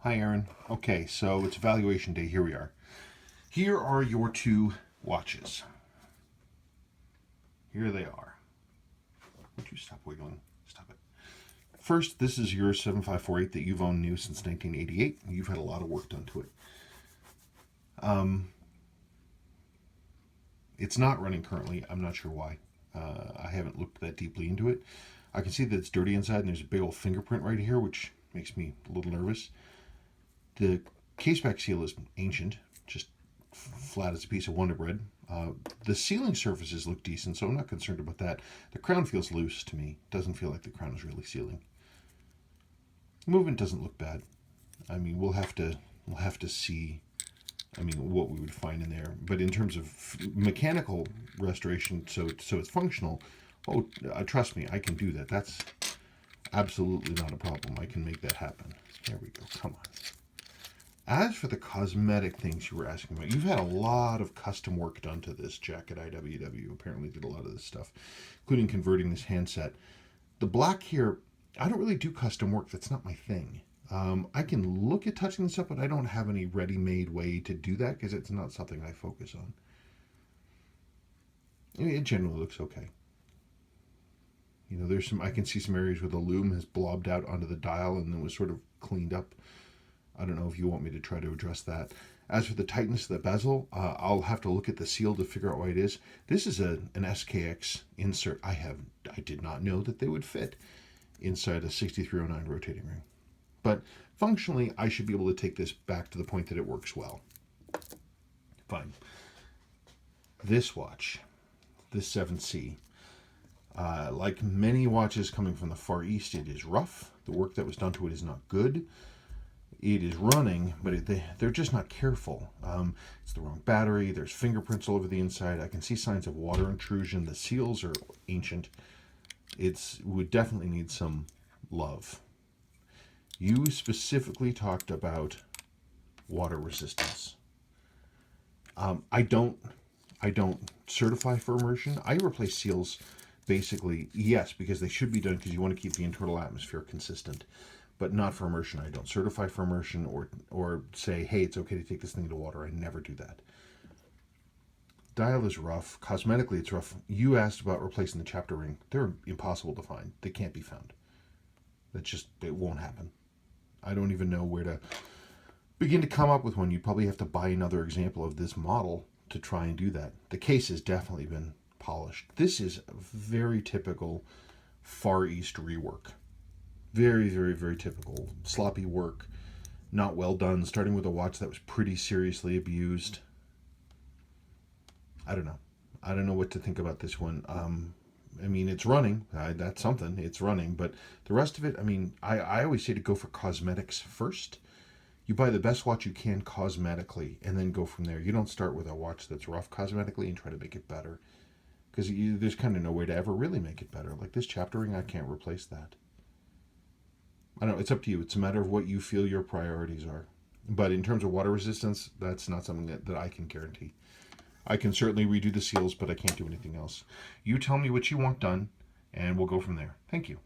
Hi, Aaron. Okay, so it's evaluation day. Here we are. Here are your two watches. Here they are. Would you stop wiggling? Stop it. First, this is your 7548 that you've owned new since 1988. You've had a lot of work done to it. It's not running currently. I'm not sure why. I haven't looked that deeply into it. I can see that it's dirty inside, and there's a big old fingerprint right here, which makes me a little nervous. The case back seal is ancient, just flat as a piece of Wonder Bread. The sealing surfaces look decent, so I'm not concerned about that. The crown feels loose to me. Doesn't feel like the crown is really sealing. Movement doesn't look bad. I mean, we'll have to see. I mean, what we would find in there. But in terms of mechanical restoration, so it's functional. Oh, trust me, I can do that. That's absolutely not a problem. I can make that happen. There we go. Come on. As for the cosmetic things you were asking about, you've had a lot of custom work done to this jacket. IWW apparently did a lot of this stuff, including converting this handset. The black here, I don't really do custom work. That's not my thing. I can look at touching this up, but I don't have any ready-made way to do that because it's not something I focus on. I mean, it generally looks okay. You know, there's some, I can see some areas where the loom has blobbed out onto the dial and then was sort of cleaned up. I don't know if you want me to try to address that. As for the tightness of the bezel, I'll have to look at the seal to figure out why it is. This is an SKX insert. I did not know that they would fit inside a 6309 rotating ring. But functionally, I should be able to take this back to the point that it works well. Fine. This watch, this 7C, like many watches coming from the Far East, it is rough. The work that was done to it is not good. It is running, but they're just not careful. It's the wrong battery. There's fingerprints all over the inside. I can see signs of water intrusion. The seals are ancient. It would definitely need some love. You specifically talked about water resistance. I don't certify for immersion. I replace seals basically, yes, because they should be done because you want to keep the internal atmosphere consistent, but not for immersion. I don't certify for immersion or say, hey, it's okay to take this thing to water. I never do that. Dial is rough. Cosmetically, it's rough. You asked about replacing the chapter ring. They're impossible to find. They can't be found. It won't happen. I don't even know where to begin to come up with one. You probably have to buy another example of this model to try and do that. The case has definitely been polished. This is very typical Far East rework. Very, very, very typical. Sloppy work, not well done, starting with a watch that was pretty seriously abused. I don't know. I don't know what to think about this one. I mean, it's running. That's something. It's running. But the rest of it, I mean, I always say to go for cosmetics first. You buy the best watch you can cosmetically and then go from there. You don't start with a watch that's rough cosmetically and try to make it better. Because there's kind of no way to ever really make it better. Like this chapter ring, I can't replace that. I don't know. It's up to you. It's a matter of what you feel your priorities are. But in terms of water resistance, that's not something that I can guarantee. I can certainly redo the seals, but I can't do anything else. You tell me what you want done, and we'll go from there. Thank you.